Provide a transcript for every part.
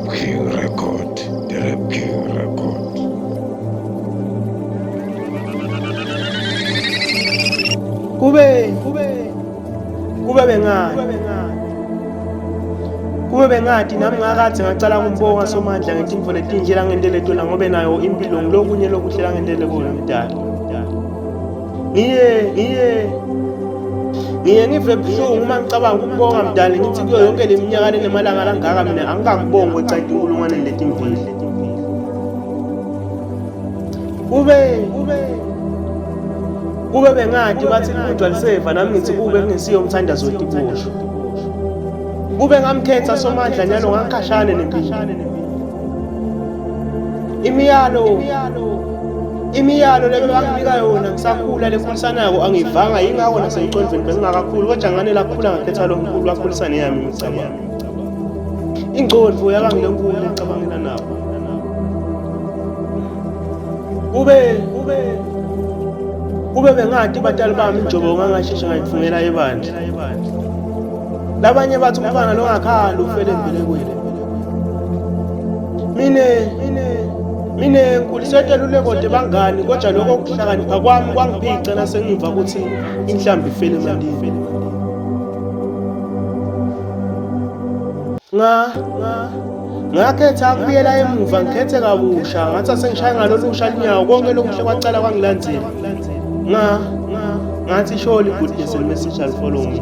King Record, the Rap King Record. Kube bengathi nami ngakathi ngacala kumbonga Somandla ngetimfo letinjela ngenteletona ngobe nayo impilo ngilokunye lokuhlela ngentele kulo mdala. Ngiye ngive buhlungu uma ngicabanga ukubonga mdala ngithi kuyo yonke leminyaka lenemalanga langaka mina angikangibongi kwecayita inkulungwane letimvile. Kube bengathi bathi ibudwa liseva nami ngithi kube kungesiyo umthandazo wetiboshwa. Kube ngamkhetha Somandla nyalo ngakhashane nempilo. Imiyalo leyo banginika yona ngisakhula lekhulisanako angivanga yingakho naseyicondvweni bengingakakhulu kodwa ngane lakhula ngakhetha lo mkhulu wakhulisa neyami imicabango. Ingcondvo yabangilenkulu ecabangela nawo. Kube bengathi batali bami injobo ngangasheshe ngayifungela ebandla. Labanye bathi umfana lo ngakhali ufele embelekweni. Mine nkulisetela ulekode bangani kodwa lokho ukuhlakanipha kwami kwangiphica nasengiva ukuthi inhlambi ifele emandini. Ngakhetha ukubuyela emuva ngikhethe kabusha ngathi asengishaya ngalolusha linyawo konke lokuhle kwacala kwangilandzela. Ngathi surely goodness and mercy shall follow me.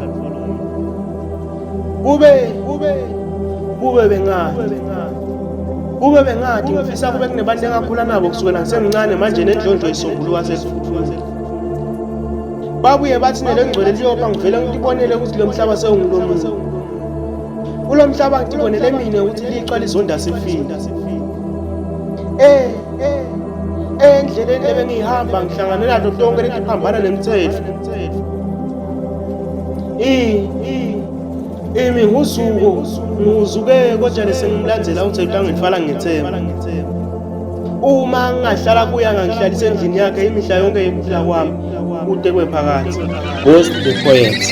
Kube bengathi ngifisa kube kunebantu engakhula nabo kusukela ngisemncane manje nendlondlo isombuluka sesifufuza. Babuye bathi nelengcwele liyopha ngivele ngitibonele ukuthi lo mhlaba sewungilomuzi. Kulo mhlaba ngitibonele mina ukuthi liqwa lizonda sifile. Endleleni ebengihamba ngihlanganela nto tonke letiphambana nemithetho. Ngizuke kodwa lesengimlandzela ukuthi utangithwala ngethemba. Uma ngingahlala kuya ngangihlalisa endlini yakhe imihla yonke yokuphila kwami kude kwephakathi. Ghost the Poet.